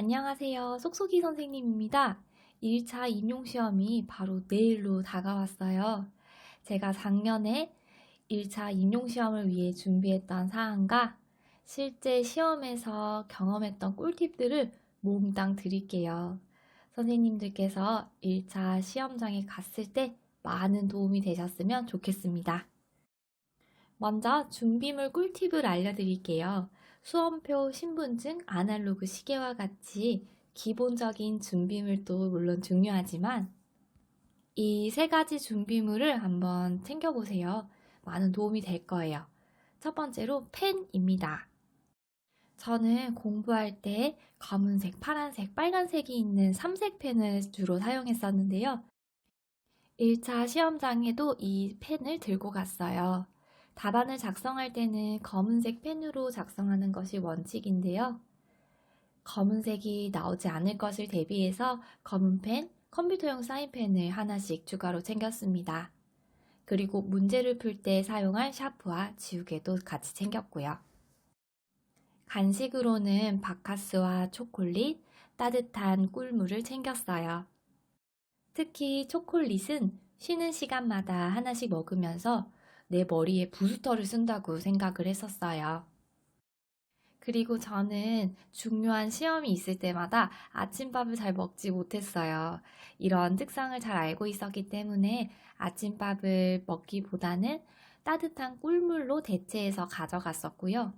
안녕하세요. 쏙쏙이 선생님입니다. 1차 임용시험이 바로 내일로 다가왔어요. 제가 작년에 1차 임용시험을 위해 준비했던 사항과 실제 시험에서 경험했던 꿀팁들을 몽땅 드릴게요. 선생님들께서 1차 시험장에 갔을 때 많은 도움이 되셨으면 좋겠습니다. 먼저 준비물 꿀팁을 알려드릴게요. 수험표, 신분증, 아날로그 시계와 같이 기본적인 준비물도 물론 중요하지만 이 세 가지 준비물을 한번 챙겨보세요. 많은 도움이 될 거예요. 첫 번째로 펜입니다. 저는 공부할 때 검은색, 파란색, 빨간색이 있는 삼색 펜을 주로 사용했었는데요. 1차 시험장에도 이 펜을 들고 갔어요. 답안을 작성할 때는 검은색 펜으로 작성하는 것이 원칙인데요. 검은색이 나오지 않을 것을 대비해서 검은 펜, 컴퓨터용 사인펜을 하나씩 추가로 챙겼습니다. 그리고 문제를 풀 때 사용할 샤프와 지우개도 같이 챙겼고요. 간식으로는 바카스와 초콜릿, 따뜻한 꿀물을 챙겼어요. 특히 초콜릿은 쉬는 시간마다 하나씩 먹으면서 내 머리에 부스터를 쓴다고 생각을 했었어요. 그리고 저는 중요한 시험이 있을 때마다 아침밥을 잘 먹지 못했어요. 이런 특성을 잘 알고 있었기 때문에 아침밥을 먹기보다는 따뜻한 꿀물로 대체해서 가져갔었고요.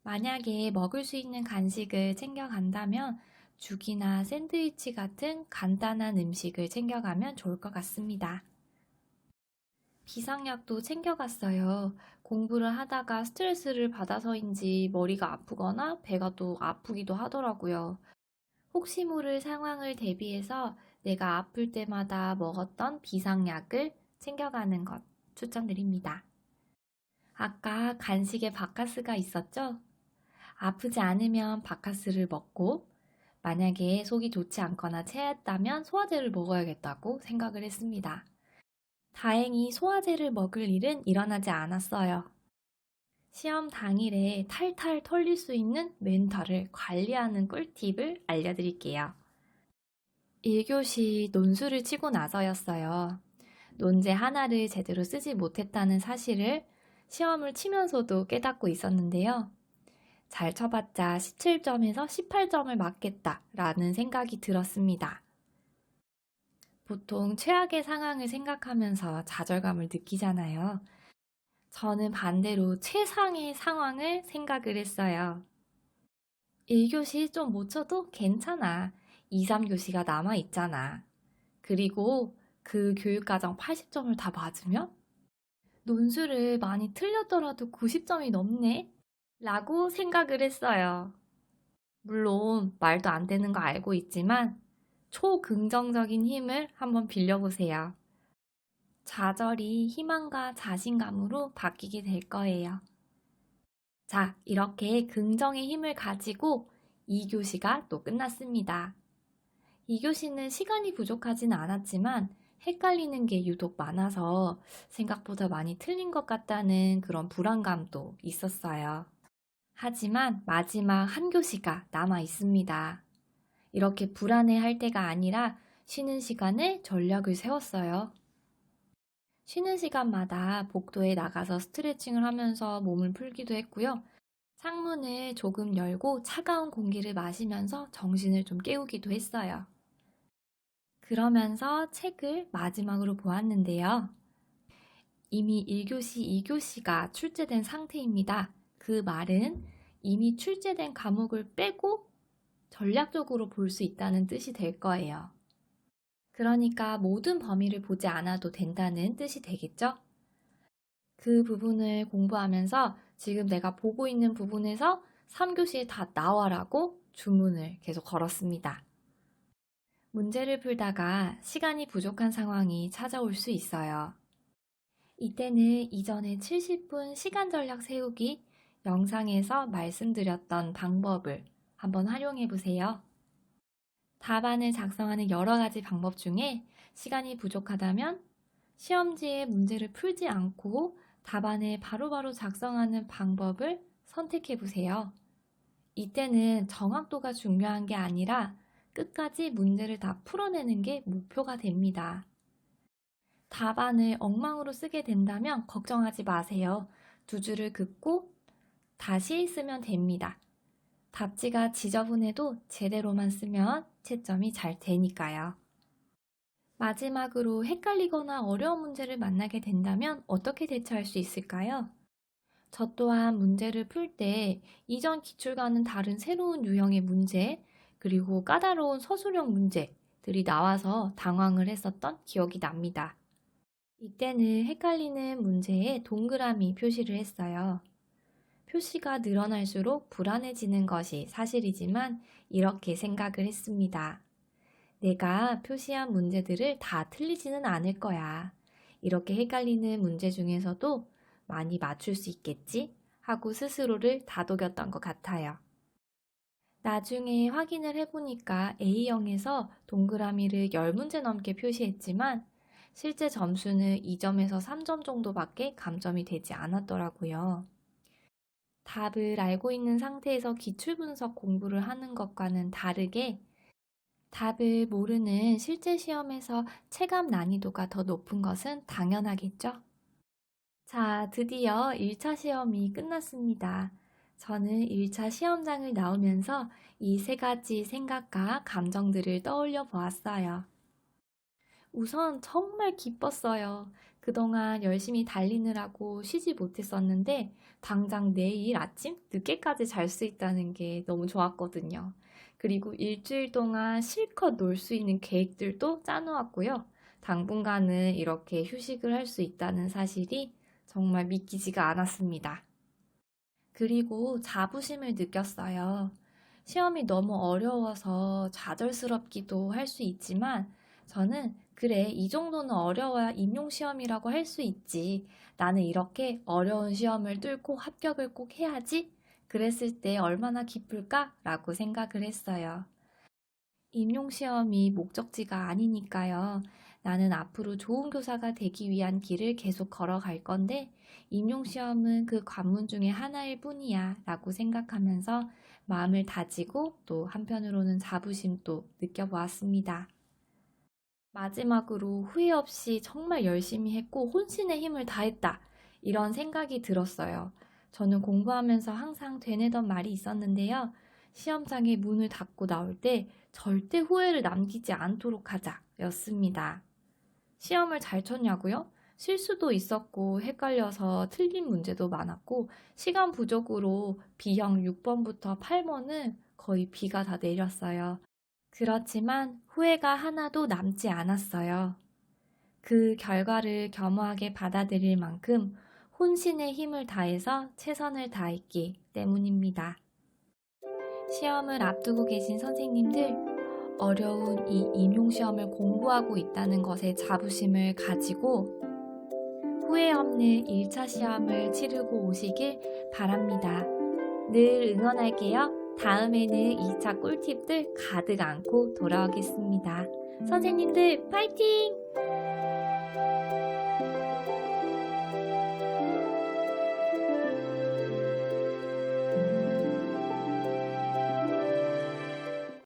만약에 먹을 수 있는 간식을 챙겨간다면 죽이나 샌드위치 같은 간단한 음식을 챙겨가면 좋을 것 같습니다. 비상약도 챙겨갔어요. 공부를 하다가 스트레스를 받아서인지 머리가 아프거나 배가 또 아프기도 하더라고요. 혹시 모를 상황을 대비해서 내가 아플 때마다 먹었던 비상약을 챙겨가는 것 추천드립니다. 아까 간식에 바카스가 있었죠? 아프지 않으면 바카스를 먹고 만약에 속이 좋지 않거나 체했다면 소화제를 먹어야겠다고 생각을 했습니다. 다행히 소화제를 먹을 일은 일어나지 않았어요. 시험 당일에 탈탈 털릴 수 있는 멘탈을 관리하는 꿀팁을 알려드릴게요. 1교시 논술을 치고 나서였어요. 논제 하나를 제대로 쓰지 못했다는 사실을 시험을 치면서도 깨닫고 있었는데요. 잘 쳐봤자 17점에서 18점을 맞겠다라는 생각이 들었습니다. 보통 최악의 상황을 생각하면서 좌절감을 느끼잖아요. 저는 반대로 최상의 상황을 생각을 했어요. 1교시 좀 못 쳐도 괜찮아. 2, 3교시가 남아있잖아. 그리고 그 교육과정 80점을 다 맞으면 논술을 많이 틀렸더라도 90점이 넘네? 라고 생각을 했어요. 물론 말도 안 되는 거 알고 있지만 초긍정적인 힘을 한번 빌려보세요. 좌절이 희망과 자신감으로 바뀌게 될 거예요. 자, 이렇게 긍정의 힘을 가지고 2교시가 또 끝났습니다. 2교시는 시간이 부족하진 않았지만 헷갈리는 게 유독 많아서 생각보다 많이 틀린 것 같다는 그런 불안감도 있었어요. 하지만 마지막 한 교시가 남아 있습니다. 이렇게 불안해할 때가 아니라 쉬는 시간에 전략을 세웠어요. 쉬는 시간마다 복도에 나가서 스트레칭을 하면서 몸을 풀기도 했고요. 창문을 조금 열고 차가운 공기를 마시면서 정신을 좀 깨우기도 했어요. 그러면서 책을 마지막으로 보았는데요. 이미 1교시, 2교시가 출제된 상태입니다. 그 말은 이미 출제된 과목을 빼고 전략적으로 볼 수 있다는 뜻이 될 거예요. 그러니까 모든 범위를 보지 않아도 된다는 뜻이 되겠죠? 그 부분을 공부하면서 지금 내가 보고 있는 부분에서 3교시에 다 나와라고 주문을 계속 걸었습니다. 문제를 풀다가 시간이 부족한 상황이 찾아올 수 있어요. 이때는 이전에 70분 시간 전략 세우기 영상에서 말씀드렸던 방법을 한번 활용해 보세요. 답안을 작성하는 여러 가지 방법 중에 시간이 부족하다면 시험지에 문제를 풀지 않고 답안을 바로바로 작성하는 방법을 선택해 보세요. 이때는 정확도가 중요한 게 아니라 끝까지 문제를 다 풀어내는 게 목표가 됩니다. 답안을 엉망으로 쓰게 된다면 걱정하지 마세요. 두 줄을 긋고 다시 쓰면 됩니다. 답지가 지저분해도 제대로만 쓰면 채점이 잘 되니까요. 마지막으로 헷갈리거나 어려운 문제를 만나게 된다면 어떻게 대처할 수 있을까요? 저 또한 문제를 풀 때 이전 기출과는 다른 새로운 유형의 문제, 그리고 까다로운 서술형 문제들이 나와서 당황을 했었던 기억이 납니다. 이때는 헷갈리는 문제에 동그라미 표시를 했어요. 표시가 늘어날수록 불안해지는 것이 사실이지만 이렇게 생각을 했습니다. 내가 표시한 문제들을 다 틀리지는 않을 거야. 이렇게 헷갈리는 문제 중에서도 많이 맞출 수 있겠지? 하고 스스로를 다독였던 것 같아요. 나중에 확인을 해보니까 A형에서 동그라미를 10문제 넘게 표시했지만 실제 점수는 2점에서 3점 정도밖에 감점이 되지 않았더라고요. 답을 알고 있는 상태에서 기출분석 공부를 하는 것과는 다르게 답을 모르는 실제 시험에서 체감 난이도가 더 높은 것은 당연하겠죠? 자, 드디어 1차 시험이 끝났습니다. 저는 1차 시험장을 나오면서 이 세 가지 생각과 감정들을 떠올려 보았어요. 우선 정말 기뻤어요. 그동안 열심히 달리느라고 쉬지 못했었는데 당장 내일 아침 늦게까지 잘 수 있다는 게 너무 좋았거든요. 그리고 일주일 동안 실컷 놀 수 있는 계획들도 짜놓았고요. 당분간은 이렇게 휴식을 할 수 있다는 사실이 정말 믿기지가 않았습니다. 그리고 자부심을 느꼈어요. 시험이 너무 어려워서 좌절스럽기도 할 수 있지만 저는 그래, 이 정도는 어려워야 임용시험이라고 할 수 있지. 나는 이렇게 어려운 시험을 뚫고 합격을 꼭 해야지. 그랬을 때 얼마나 기쁠까? 라고 생각을 했어요. 임용시험이 목적지가 아니니까요. 나는 앞으로 좋은 교사가 되기 위한 길을 계속 걸어갈 건데 임용시험은 그 관문 중에 하나일 뿐이야 라고 생각하면서 마음을 다지고 또 한편으로는 자부심도 느껴보았습니다. 마지막으로 후회 없이 정말 열심히 했고 혼신의 힘을 다했다. 이런 생각이 들었어요. 저는 공부하면서 항상 되뇌던 말이 있었는데요. 시험장에 문을 닫고 나올 때 절대 후회를 남기지 않도록 하자 였습니다. 시험을 잘 쳤냐고요? 실수도 있었고 헷갈려서 틀린 문제도 많았고 시간 부족으로 B형 6번부터 8번은 거의 B가 다 내렸어요. 그렇지만 후회가 하나도 남지 않았어요. 그 결과를 겸허하게 받아들일 만큼 혼신의 힘을 다해서 최선을 다했기 때문입니다. 시험을 앞두고 계신 선생님들, 어려운 이 임용시험을 공부하고 있다는 것에 자부심을 가지고 후회 없는 1차 시험을 치르고 오시길 바랍니다. 늘 응원할게요. 다음에는 2차 꿀팁들 가득 안고 돌아오겠습니다. 선생님들 파이팅!